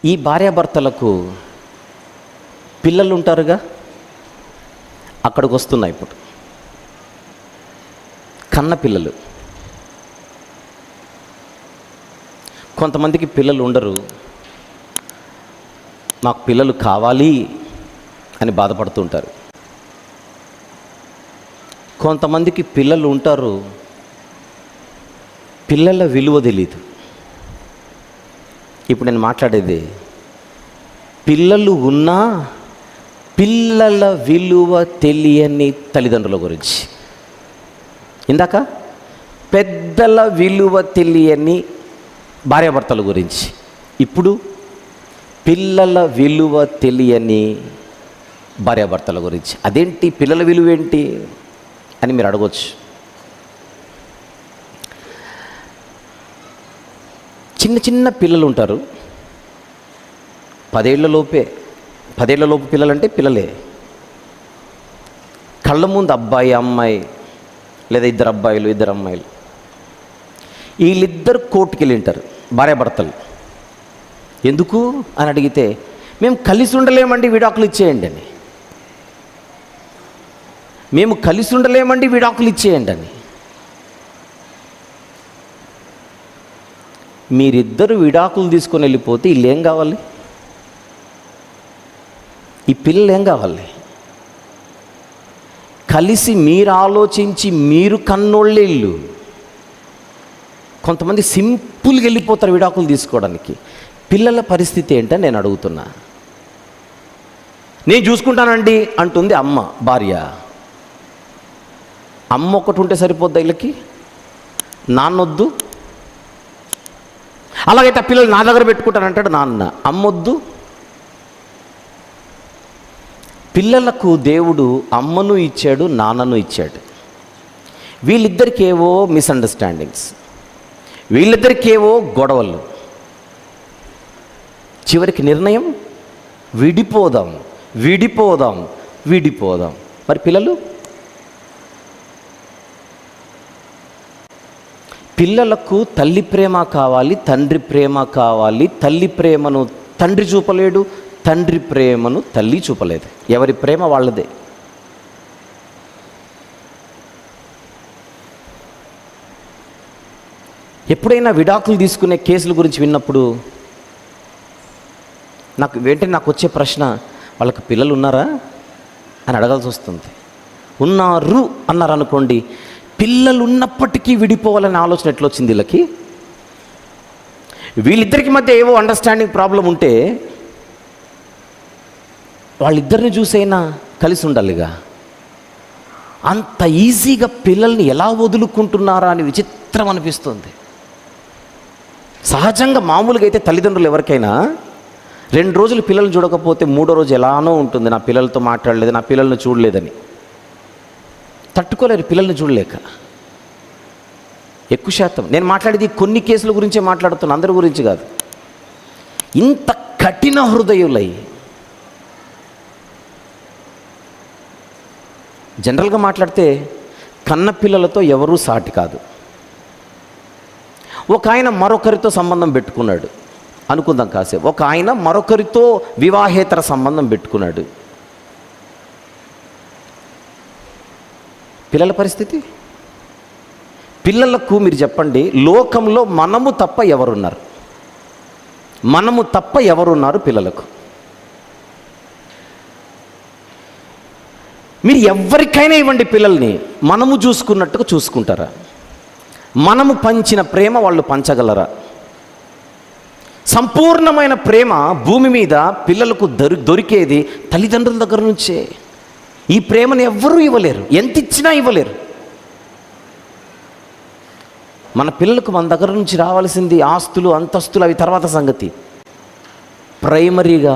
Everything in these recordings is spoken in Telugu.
ఈ భార్యాభర్తలకు పిల్లలు ఉంటారుగా, అక్కడికి వస్తున్నాయి ఇప్పుడు కన్న పిల్లలు. కొంతమందికి పిల్లలు ఉండరు, మాకు పిల్లలు కావాలి అని బాధపడుతూ ఉంటారు. కొంతమందికి పిల్లలు ఉంటారు, పిల్లల విలువ తెలీదు. ఇప్పుడు నేను మాట్లాడేది పిల్లలు ఉన్నా పిల్లల విలువ తెలియని తల్లిదండ్రుల గురించి. ఇందాక పెద్దల విలువ తెలియని భార్యాభర్తల గురించి, ఇప్పుడు పిల్లల విలువ తెలియని భార్యాభర్తల గురించి. అదేంటి పిల్లల విలువ ఏంటి అని మీరు అడగవచ్చు. చిన్న చిన్న పిల్లలు ఉంటారు, 10 ఏళ్లలోపు పిల్లలంటే పిల్లలే. కళ్ళ ముందు అబ్బాయి అమ్మాయి, లేదా 2 అబ్బాయిలు 2 అమ్మాయిలు, వీళ్ళిద్దరు కోర్టుకి వెళ్ళి ఉంటారు భార్యాభర్తలు. ఎందుకు అని అడిగితే, మేము కలిసి ఉండలేమండి, విడాకులు ఇచ్చేయండి అని. మేము కలిసి ఉండలేమండి, విడాకులు ఇచ్చేయండి అని. మీరిద్దరు విడాకులు తీసుకొని వెళ్ళిపోతే వీళ్ళు ఏం కావాలి? ఈ పిల్లలు ఏం కావాలి? కలిసి మీరు ఆలోచించి మీరు కన్నోళ్ళే ఇల్లు. కొంతమంది సింపుల్గా వెళ్ళిపోతారు విడాకులు తీసుకోవడానికి. పిల్లల పరిస్థితి ఏంటని నేను అడుగుతున్నా. నేను చూసుకుంటానండి అంటుంది అమ్మ, భార్య. అమ్మ ఒకటి ఉంటే సరిపోద్దా వీళ్ళకి? నాన్నొద్దు. అలాగైతే ఆ పిల్లలు నా దగ్గర పెట్టుకుంటానంటాడు నాన్న. అమ్మొద్దు. పిల్లలకు దేవుడు అమ్మను ఇచ్చాడు, నాన్నను ఇచ్చాడు. వీళ్ళిద్దరికేవో మిస్అండర్స్టాండింగ్స్, వీళ్ళిద్దరికేవో గొడవలు. చివరికి నిర్ణయం విడిపోదాం విడిపోదాం విడిపోదాం. మరి పిల్లలకు తల్లి ప్రేమ కావాలి, తండ్రి ప్రేమ కావాలి. తల్లి ప్రేమను తండ్రి చూపలేడు, తండ్రి ప్రేమను తల్లి చూపలేదు. ఎవరి ప్రేమ వాళ్ళదే. ఎప్పుడైనా విడాకులు తీసుకునే కేసుల గురించి విన్నప్పుడు నాకు వచ్చే ప్రశ్న, వాళ్ళకి పిల్లలు ఉన్నారా అని అడగాల్సి వస్తుంది. ఉన్నారు అన్నారు అనుకోండి, పిల్లలు ఉన్నప్పటికీ విడిపోవాలనే ఆలోచన ఎట్లా వచ్చింది వీళ్ళకి? వీళ్ళిద్దరికి మధ్య ఏవో అండర్స్టాండింగ్ ప్రాబ్లం ఉంటే వాళ్ళిద్దరిని చూసైనా కలిసి ఉండాలిగా. అంత ఈజీగా పిల్లల్ని ఎలా వదులుకుంటున్నారా అని విచిత్రం అనిపిస్తుంది. సహజంగా మామూలుగా అయితే తల్లిదండ్రులు ఎవరికైనా 2 రోజులు పిల్లల్ని చూడకపోతే 3వ రోజు ఎలానో ఉంటుంది, నా పిల్లలతో మాట్లాడలేదు, నా పిల్లల్ని చూడలేదని. తట్టుకోలేరు పిల్లల్ని చూడలేక. ఎక్కువ శాతం నేను మాట్లాడేది కొన్ని కేసుల గురించే మాట్లాడుతున్నా, అందరి గురించి కాదు. ఇంత కఠిన హృదయులై జనరల్గా మాట్లాడితే కన్న పిల్లలతో ఎవరూ సాటి కాదు. ఒక ఆయన మరొకరితో సంబంధం పెట్టుకున్నాడు అనుకుందాం కాసేపు. ఒక ఆయన మరొకరితో వివాహేతర సంబంధం పెట్టుకున్నాడు. పిల్లల పరిస్థితి? పిల్లలకు మీరు చెప్పండి, లోకంలో మనము తప్ప ఎవరున్నారు? మనము తప్ప ఎవరున్నారు పిల్లలకు? మీరు ఎవరికైనా ఇవ్వండి పిల్లల్ని, మనము చూసుకున్నట్టుగా చూసుకుంటారా? మనము పంచిన ప్రేమ వాళ్ళు పంచగలరా? సంపూర్ణమైన ప్రేమ భూమి మీద పిల్లలకు దొరికేది తల్లిదండ్రుల దగ్గర నుంచే. ఈ ప్రేమను ఎవ్వరూ ఇవ్వలేరు, ఎంత ఇచ్చినా ఇవ్వలేరు. మన పిల్లలకు మన దగ్గర నుంచి రావాల్సింది ఆస్తులు, అంతస్తులు, అవి తర్వాత సంగతి. ప్రైమరీగా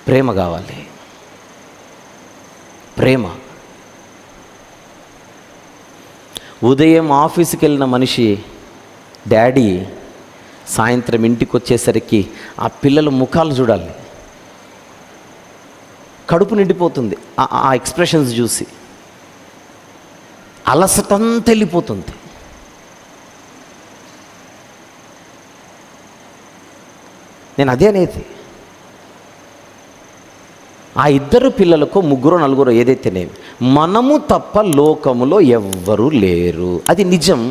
ప్రేమ కావాలి. ప్రేమ. ఉదయం ఆఫీస్కి వెళ్ళిన మనిషి డాడీ సాయంత్రం ఇంటికి వచ్చేసరికి ఆ పిల్లల ముఖాలు చూడాలి. కడుపు నిండిపోతుంది ఆ ఎక్స్ప్రెషన్స్ చూసి. అలసటంతా వెళ్ళిపోతుంది. నేను అదే అనేది. ఆ ఇద్దరు పిల్లలకు, ముగ్గురు నలుగురు ఏదైతేనేమి, మనము తప్ప లోకములో ఎవ్వరూ లేరు, అది నిజం.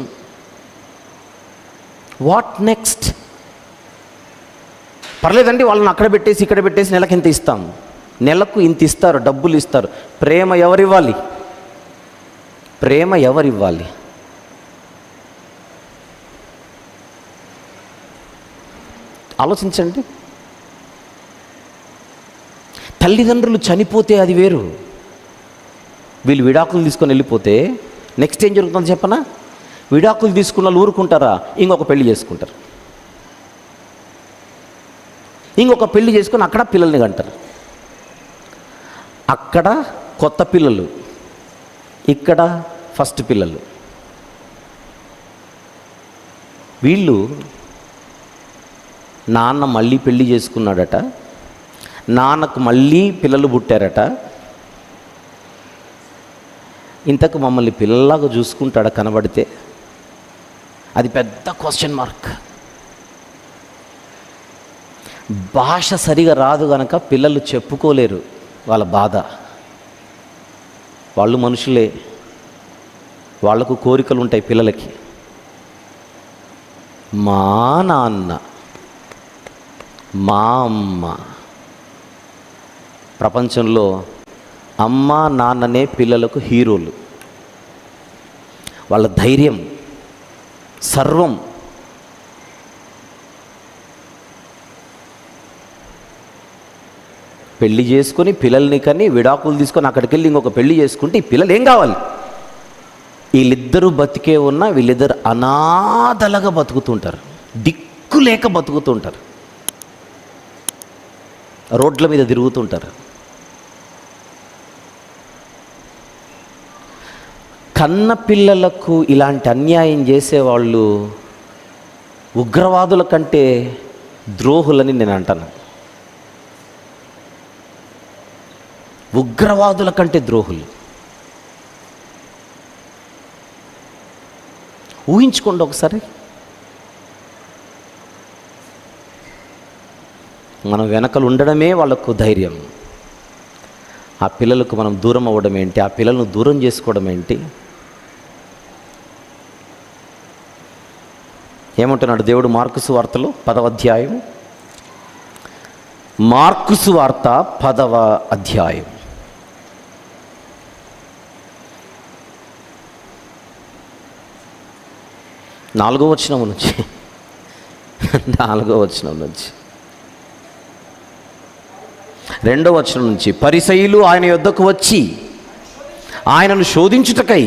What next? పర్లేదండి, వాళ్ళని అక్కడ పెట్టేసి ఇక్కడ పెట్టేసి నెలకు ఇంత ఇస్తాం. నెలకు ఇంత ఇస్తారు, డబ్బులు ఇస్తారు. ప్రేమ ఎవరివ్వాలి? ప్రేమ ఎవరివ్వాలి? ఆలోచించండి. తల్లిదండ్రులు చనిపోతే అది వేరు. వీళ్ళు విడాకులు తీసుకొని వెళ్ళిపోతే నెక్స్ట్ ఏం జరుగుతుందో చెప్పనా? విడాకులు తీసుకున్న వాళ్ళు ఊరుకుంటారా? ఇంకొక పెళ్లి చేసుకుంటారు. ఇంకొక పెళ్లి చేసుకొని అక్కడ పిల్లల్ని కంటారు. అక్కడ కొత్త పిల్లలు, ఇక్కడ ఫస్ట్ పిల్లలు. వీళ్ళు నాన్న మళ్ళీ పెళ్లి చేసుకున్నాడట, నాన్నకు మళ్ళీ పిల్లలు పుట్టారట. ఇంతకు మమ్మల్ని పిల్లల్లాగా చూసుకుంటాడా కనబడితే? అది పెద్ద క్వశ్చన్ మార్క్. భాష సరిగా రాదు కనుక పిల్లలు చెప్పుకోలేరు వాళ్ళ బాధ. వాళ్ళు మనుషులే, వాళ్లకు కోరికలు ఉంటాయి పిల్లలకి. మా నాన్న, మా అమ్మ. ప్రపంచంలో అమ్మ నాన్ననే పిల్లలకు హీరోలు. వాళ్ళ ధైర్యం, సర్వం. పెళ్లి చేసుకొని పిల్లల్ని కని విడాకులు తీసుకొని అక్కడికి వెళ్ళి ఇంకొక పెళ్లి చేసుకుంటే ఈ పిల్లలు ఏం కావాలి? వీళ్ళిద్దరూ బతికే ఉన్నా వీళ్ళిద్దరు అనాథలుగా బతుకుతుంటారు, దిక్కు లేక బతుకుతుంటారు, రోడ్ల మీద తిరుగుతుంటారు. కన్న పిల్లలకు ఇలాంటి అన్యాయం చేసేవాళ్ళు ఉగ్రవాదుల కంటే ద్రోహులని నేను అంటాను. ఉగ్రవాదుల కంటే ద్రోహులు. ఊహించుకోండి ఒకసారి. మనం వెనకలు ఉండడమే వాళ్ళకు ధైర్యం. ఆ పిల్లలకు మనం దూరం అవ్వడం ఏంటి? ఆ పిల్లలను దూరం చేసుకోవడం ఏంటి? ఏమంటున్నాడు దేవుడు మార్కు సువార్తలో 10వ అధ్యాయం, మార్కు సువార్త 10వ అధ్యాయం 4వ వచనం నుంచి 4వ వచనం నుంచి 2వ వచనం నుంచి, పరిసయ్యులు ఆయన యొద్దకు వచ్చి ఆయనను శోధించుటకై,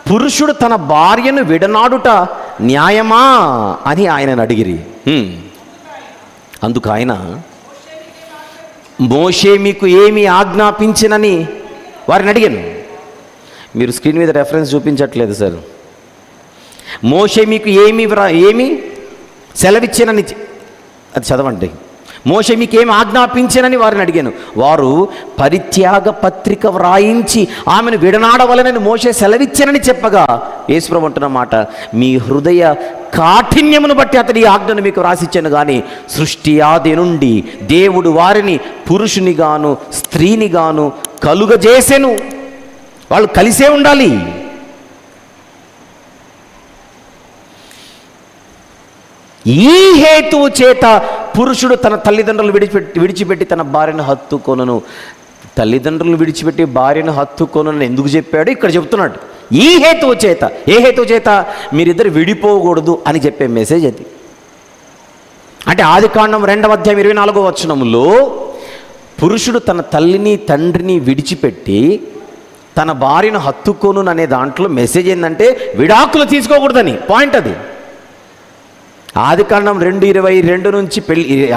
పురుషుడు తన భార్యను విడనాడుట న్యాయమా అని ఆయనను అడిగిరి. అందుకు ఆయన, మోషే మీకు ఏమి ఆజ్ఞాపించినని వారిని అడిగాను. మీరు స్క్రీన్ మీద రెఫరెన్స్ చూపించట్లేదు సార్. మోషే మీకు ఏమి సెలవిచ్చానని అది చదవండి. మోషే మీకు ఏమి ఆజ్ఞాపించానని వారిని అడిగాను. వారు పరిత్యాగ పత్రిక వ్రాయించి ఆమెను విడనాడవలనని మోషే సెలవిచ్చానని చెప్పగా, యేసుప్రభు అంటున్న మాట, మీ హృదయ కాఠిన్యమును బట్టి అతడి ఆజ్ఞను మీకు రాసిచ్చాను కానీ సృష్టి ఆది నుండి దేవుడు వారిని పురుషునిగాను స్త్రీనిగాను కలుగజేసెను. వాళ్ళు కలిసే ఉండాలి. ఈ హేతువు చేత పురుషుడు తన తల్లిదండ్రులు విడిచిపెట్టి తన భార్యను హత్తుకొనును. తల్లిదండ్రులను విడిచిపెట్టి భార్యను హత్తుకొనును ఎందుకు చెప్పాడు? ఇక్కడ చెప్తున్నాడు. ఈ హేతువు చేత. ఏ హేతువు చేత? మీరిద్దరు విడిపోకూడదు అని చెప్పే మెసేజ్ అది. అంటే ఆదికాండం 2వ అధ్యాయం 24వ వచనంలో పురుషుడు తన తల్లిని తండ్రిని విడిచిపెట్టి తన భార్యను హత్తుకొను అనే దాంట్లో మెసేజ్ ఏంటంటే విడాకులు తీసుకోకూడదని పాయింట్ అది. ఆదికాండం 2:22 నుంచి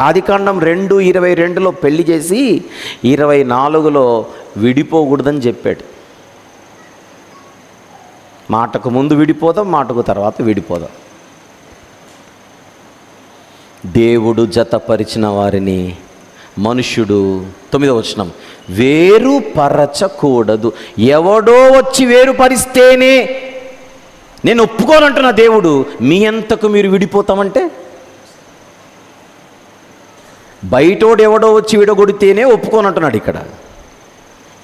ఆదికాండం 2:22లో పెళ్లి చేసి 24లో విడిపోకూడదని చెప్పాడు. మాటకు ముందు విడిపోదాం, మాటకు తర్వాత విడిపోదాం. దేవుడు జతపరిచిన వారిని మనుష్యుడు, 9వ వచనం, వేరుపరచకూడదు. ఎవడో వచ్చి వేరుపరిస్తేనే నేను ఒప్పుకోనంటున్నా దేవుడు. మీ అంతకు మీరు విడిపోతామంటే బయటోడు ఎవడో వచ్చి విడగొడితేనే ఒప్పుకోనంటున్నాడు. ఇక్కడ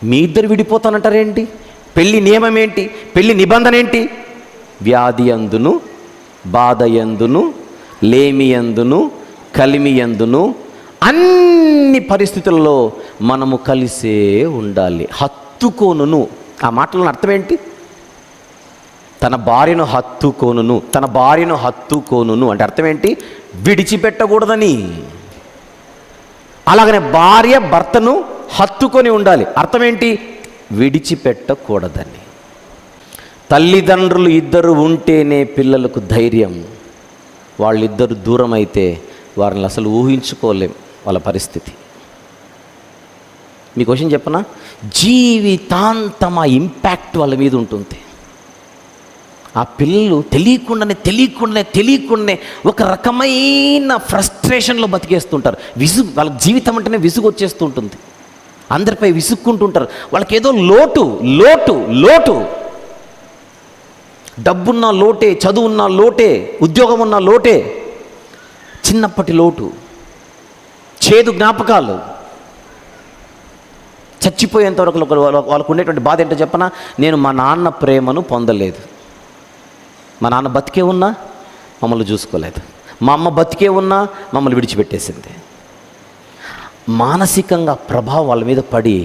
మీ ఇద్దరు విడిపోతానంటారేంటి? పెళ్లి నియమం ఏంటి? పెళ్లి నిబంధన ఏంటి? వ్యాధి అందును, బాధ ఎందును, లేమి ఎందును, కలిమి ఎందును, అన్ని పరిస్థితుల్లో మనము కలిసే ఉండాలి. హత్తుకోనును, ఆ మాటలను అర్థం ఏంటి? తన భార్యను హత్తుకోనును అంటే అర్థం ఏంటి? విడిచిపెట్టకూడదని. అలాగనే భార్య భర్తను హత్తుకొని ఉండాలి. అర్థం ఏంటి? విడిచిపెట్టకూడదని. తల్లిదండ్రులు ఇద్దరు ఉంటేనే పిల్లలకు ధైర్యం. వాళ్ళిద్దరు దూరం అయితే వారిని అసలు ఊహించుకోలేం వాళ్ళ పరిస్థితి. మీకు క్వశ్చన్ చెప్పనా? జీవితాంతం ఆ ఇంపాక్ట్ వాళ్ళ మీద ఉంటుంది. ఆ పిల్లలు తెలియకుండానే ఒక రకమైన ఫ్రస్ట్రేషన్లో బతికేస్తుంటారు. వాళ్ళ జీవితం అంటేనే విసుగు వచ్చేస్తూ ఉంటుంది. అందరిపై విసుక్కుంటుంటారు. వాళ్ళకి ఏదో లోటు. డబ్బున్న లోటే, చదువున్న లోటే, ఉద్యోగం ఉన్న లోటే, చిన్నప్పటి లోటు, చేదు జ్ఞాపకాలు. చచ్చిపోయేంతవరకు వాళ్ళకు ఉండేటువంటి బాధ ఏంటో చెప్పనా? నేను మా నాన్న ప్రేమను పొందలేదు. మా నాన్న బతికే ఉన్నా మమ్మల్ని చూసుకోలేదు. మా అమ్మ బతికే ఉన్నా మమ్మల్ని విడిచిపెట్టేసింది. మానసికంగా ప్రభావం వాళ్ళ మీద పడి,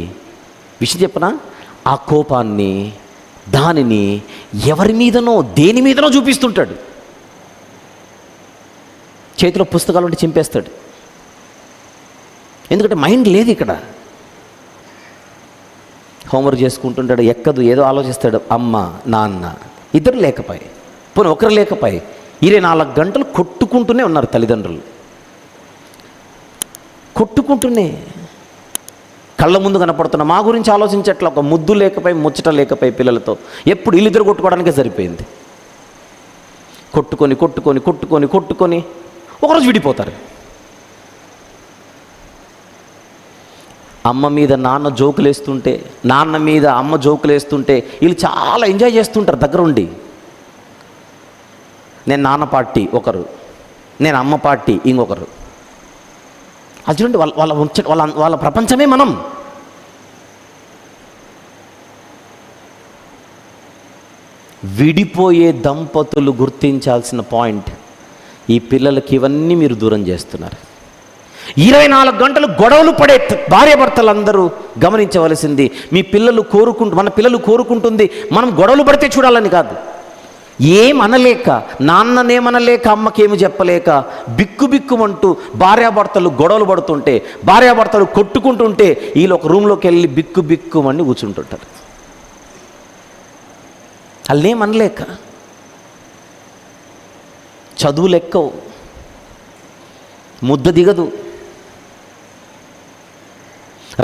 విషయం చెప్పనా, ఆ కోపాన్ని దానిని ఎవరి మీదనో దేని మీదనో చూపిస్తుంటాడు. చేతిలో పుస్తకాలు ఉంటే చింపేస్తాడు. ఎందుకంటే మైండ్ లేదు ఇక్కడ. హోంవర్క్ చేసుకుంటుంటాడు, ఎక్కదు, ఏదో ఆలోచిస్తాడు. అమ్మ నాన్న ఇద్దరు లేకపోయి, పోనీ ఒకరు లేకపోయి 24 గంటలు కొట్టుకుంటూనే ఉన్నారు తల్లిదండ్రులు. కొట్టుకుంటూనే కళ్ళ ముందు కనపడుతున్న మా గురించి ఆలోచించట్ల. ఒక ముద్దు లేకపోయి, ముచ్చట లేకపోయి పిల్లలతో ఎప్పుడు వీళ్ళిద్దరు కొట్టుకోవడానికే సరిపోయింది. కొట్టుకొని ఒకరోజు విడిపోతారు. అమ్మ మీద నాన్న జోకులు వేస్తుంటే, నాన్న మీద అమ్మ జోకులు వేస్తుంటే వీళ్ళు చాలా ఎంజాయ్ చేస్తుంటారు దగ్గర ఉండి. నేను నాన్న పార్టీ ఒకరు, నేను అమ్మ పార్టీ ఇంకొకరు. అది చూడండి, వాళ్ళ ప్రపంచమే మనం. విడిపోయే దంపతులు గుర్తించాల్సిన పాయింట్, ఈ పిల్లలకి ఇవన్నీ మీరు దూరం చేస్తున్నారు. 24 గంటలు గొడవలు పడే భార్యాభర్తలందరూ గమనించవలసింది, మన పిల్లలు కోరుకుంటుంది మనం గొడవలు పడితే చూడాలని కాదు. ఏమనలేక, నాన్ననేమనలేక, అమ్మకేమి చెప్పలేక బిక్కుమంటూ భార్యాభర్తలు గొడవలు పడుతుంటే, భార్యాభర్తలు కొట్టుకుంటుంటే వీళ్ళు ఒక రూమ్లోకి వెళ్ళి బిక్కుమని కూర్చుంటుంటారు. వాళ్ళేమనలేక. చదువులు ఎక్కవు, ముద్ద దిగదు,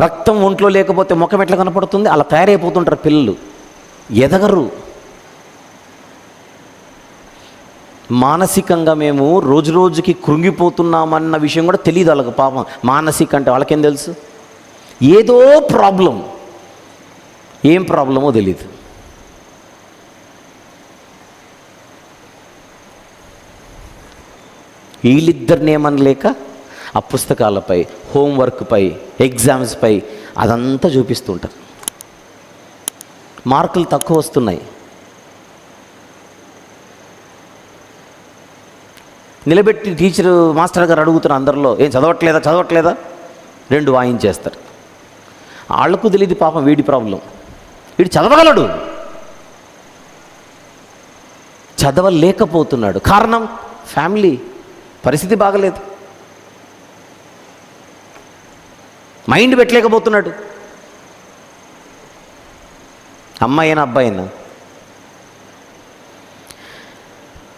రక్తం ఒంట్లో లేకపోతే ముఖం ఎట్లా కనపడుతుంది? అలా తయారైపోతుంటారు పిల్లలు, ఎదగరు. మానసికంగా మేము రోజుకి కృంగిపోతున్నామన్న విషయం కూడా తెలియదు వాళ్ళకి. పాపం మానసిక అంటే వాళ్ళకేం తెలుసు? ఏదో ప్రాబ్లం, ఏం ప్రాబ్లమో తెలియదు. వీళ్ళిద్దరిని ఏమనలేక ఆ పుస్తకాలపై, హోంవర్క్పై, ఎగ్జామ్స్పై అదంతా చూపిస్తుంటారు. మార్కులు తక్కువ వస్తున్నాయి, నిలబెట్టి టీచరు మాస్టర్ గారు అడుగుతున్న అందరిలో, ఏం చదవట్లేదా 2 వాయించేస్తారు. వాళ్లకు తెలియదు పాపం వీడి ప్రాబ్లం. వీడు చదవగలడు, చదవలేకపోతున్నాడు. కారణం ఫ్యామిలీ పరిస్థితి బాగలేదు, మైండ్ పెట్టలేకపోతున్నాడు. అమ్మాయినా అబ్బాయినా.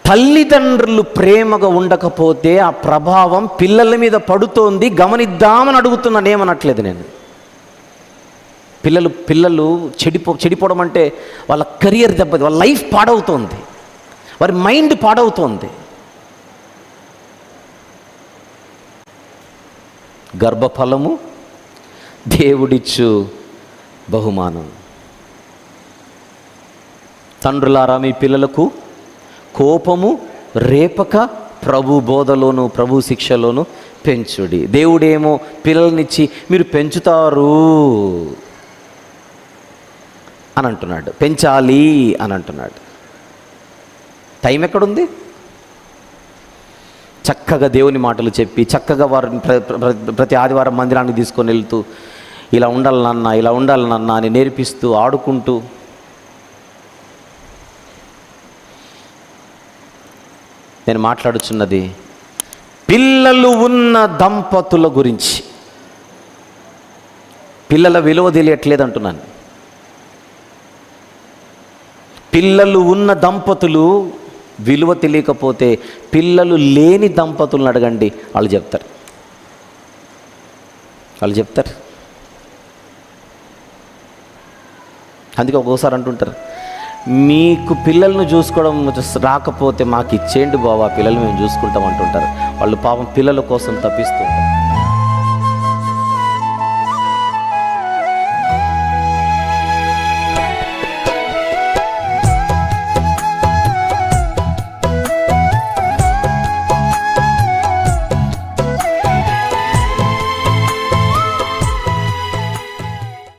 తల్లిదండ్రులు ప్రేమగా ఉండకపోతే ఆ ప్రభావం పిల్లల మీద పడుతోంది, గమనిద్దామని అడుగుతున్నాను, ఏమనట్లేదు నేను. పిల్లలు చెడిపోవడం అంటే వాళ్ళ కెరియర్ దెబ్బతి, వాళ్ళ లైఫ్ పాడవుతోంది, వారి మైండ్ పాడవుతోంది. గర్భఫలము దేవుడిచ్చు బహుమానం. తండ్రులారా, మీ పిల్లలకు కోపము రేపక ప్రభు బోధలోను ప్రభు శిక్షలోను పెంచుడి. దేవుడేమో పిల్లల్నిచ్చి మీరు పెంచుతారు అని అంటున్నాడు, పెంచాలి అని అంటున్నాడు. టైం ఎక్కడుంది? చక్కగా దేవుని మాటలు చెప్పి చక్కగా వారిని ప్రతి ఆదివారం మందిరానికి తీసుకొని వెళ్తూ ఇలా ఉండాలి నాన్న, ఇలా ఉండాలి నాన్న అని నేర్పిస్తూ ఆడుకుంటూ, నేను మాట్లాడుచున్నది పిల్లలు ఉన్న దంపతుల గురించి. పిల్లల విలువ తెలియట్లేదు అంటున్నాను. పిల్లలు ఉన్న దంపతులు విలువ తెలియకపోతే పిల్లలు లేని దంపతులను అడగండి, వాళ్ళు చెప్తారు. అందుకే ఒక్కోసారి అంటుంటారు, మీకు పిల్లలను చూసుకోవడం రాకపోతే మాకు ఇచ్చేయండి బావా, పిల్లలు మేము చూసుకుంటాం అంటుంటారు. వాళ్ళు పాపం పిల్లల కోసం తప్పిస్తూ ఉంటారు.